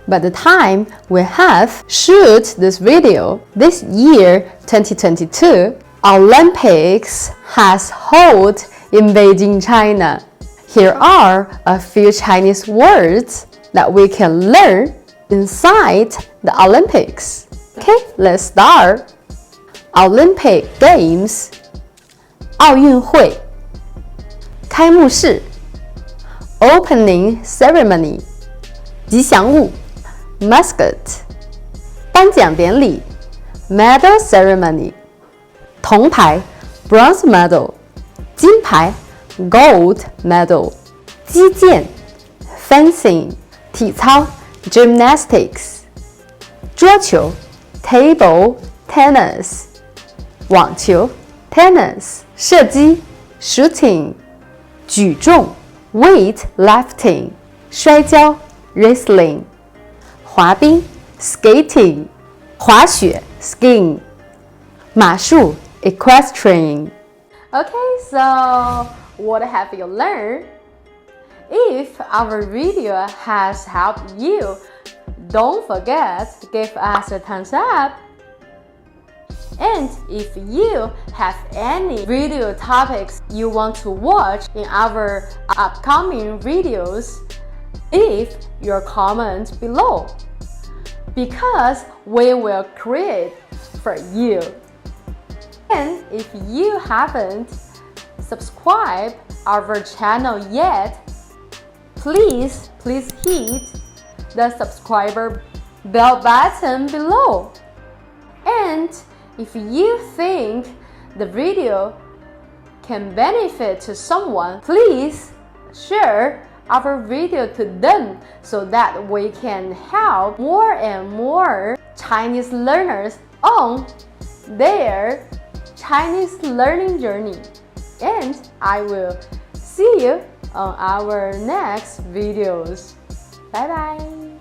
By the time we have shoot this video, this year 2022, Olympics has held in Beijing, China. Here are a few Chinese words that we can learn inside the Olympics. Okay, let's start. Olympic Games 奥运会开幕式 Opening Ceremony 吉祥物 Mascot 颁奖典礼 Medal Ceremony 铜牌 Bronze Medal 金牌 Gold Medal 击剑 Fencing 体操 Gymnastics 桌球 Table Tennis 网球 Tennis 射击 Shooting 举重 Weightlifting 摔跤 Wrestling 滑冰 Skating 滑雪 Skiing 马术 Equestrian. Okay, so what have you learned? If our video has helped you, don't forget to give us a thumbs up. And if you have any video topics you want to watch in our upcoming videos, leave your comment below, because we will create for you. And if you haven't subscribed our channel yet, please hit the subscriber bell button below. And if you think the video can benefit to someone, please share our video to them so that we can help more and more Chinese learners on their Chinese learning journey. And I will see you on our next videos. Bye bye!